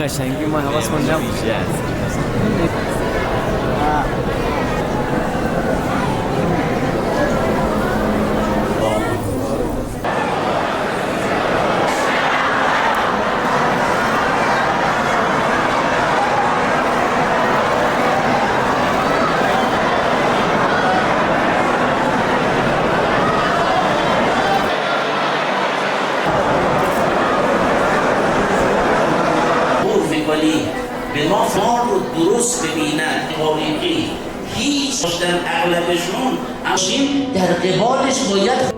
قشنگی ما حواسمون نباشه. به ما رو درست ببینن حقیقی هیچ داشتن اغلبشون همچین در قبالش باید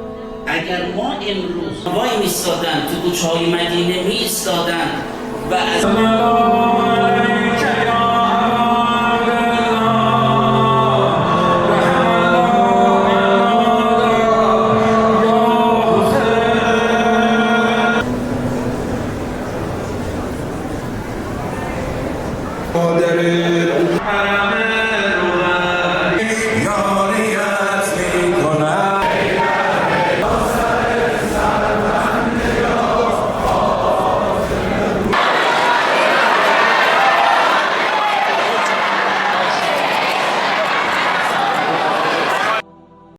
اگر ما امروز وای میستادن تو کوچه‌های مدینه میستادن و از مادر